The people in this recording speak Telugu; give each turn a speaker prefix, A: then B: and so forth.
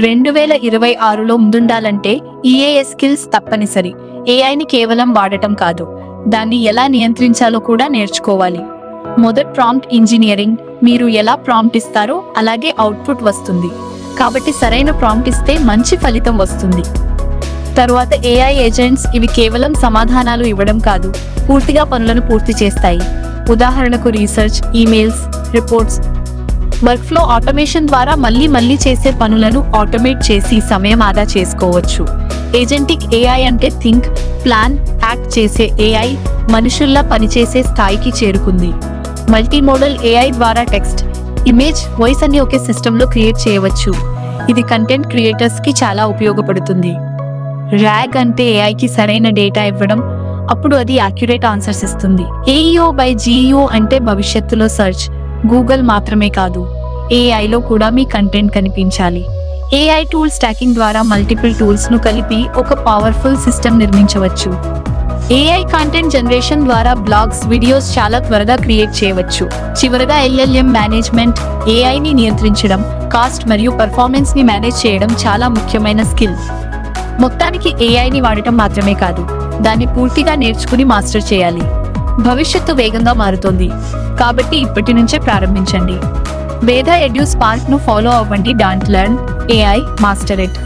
A: 2026లో ముందుండాలంటే ఈఏఎస్ స్కిల్స్ తప్పనిసరి. ఏఐని కేవలం వాడటం కాదు, దాన్ని ఎలా నియంత్రించాలో కూడా నేర్చుకోవాలి. మొదటి ప్రాంప్ట్ ఇంజనీరింగ్. మీరు ఎలా ప్రాంప్ట్ ఇస్తారో అలాగే అవుట్పుట్ వస్తుంది, కాబట్టి సరైన ప్రాంప్ట్ ఇస్తే మంచి ఫలితం వస్తుంది. తరువాత ఏఐ ఏజెంట్స్. ఇవి కేవలం సమాధానాలు ఇవ్వడం కాదు, పూర్తిగా పనులను పూర్తి చేస్తాయి. ఉదాహరణకు research, emails, reports. Workflow automation ద్వారా మళ్ళీ చేసే పనులను ఆటోమేట్ చేసి సమయం ఆదా చేసుకోవచ్చు. ఏజెంటిక్ ఏఐ అంటే థింక్, ప్లాన్, యాక్ట్ చేసే ఏఐ మనుషుల్లా పనిచేసే స్థాయికి చేరుకుంది. మల్టీమోడల్ ఏఐ ద్వారా టెక్స్ట్, ఇమేజ్, వాయిస్ అన్ని ఒకే సిస్టంలో క్రియేట్ చేయవచ్చు. ఇది కంటెంట్ క్రియేటర్స్ కి చాలా ఉపయోగపడుతుంది. ర్యాగ్ అంటే ఏఐకి సరైన డేటా ఇవ్వడం, అప్పుడు అది యాక్యురేట్ ఆన్సర్స్ ఇస్తుంది. ఏఈఓ బై జీఈఓ అంటే భవిష్యత్తులో సర్చ్, గూగుల్ మాత్రమే కాదు, ఏఐలో కూడా మీ కంటెంట్ కనిపించాలి. ఏఐ టూల్ స్టాకింగ్ ద్వారా మల్టిపుల్ టూల్స్ ను కలిపి ఒక పవర్ఫుల్ సిస్టమ్ నిర్మించవచ్చు. ఏఐ కంటెంట్ జనరేషన్ ద్వారా బ్లాగ్స్, వీడియోస్ చాలా త్వరగా క్రియేట్ చేయవచ్చు. చివరగా ఎల్ఎల్ఎం మేనేజ్మెంట్. ఏఐని నియంత్రించడం, కాస్ట్ మరియు పర్ఫార్మెన్స్ ని మేనేజ్ చేయడం చాలా ముఖ్యమైన స్కిల్. మొత్తానికి ఏఐని వాడటం మాత్రమే కాదు, దాన్ని పూర్తిగా నేర్చుకుని మాస్టర్ చేయాలి. భవిష్యత్తు వేగంగా మారుతోంది, కాబట్టి ఇప్పటి నుంచే ప్రారంభించండి. వేద ఎడ్యూ స్పార్క్ ను ఫాలో అవ్వండి. Don't learn AI, master it.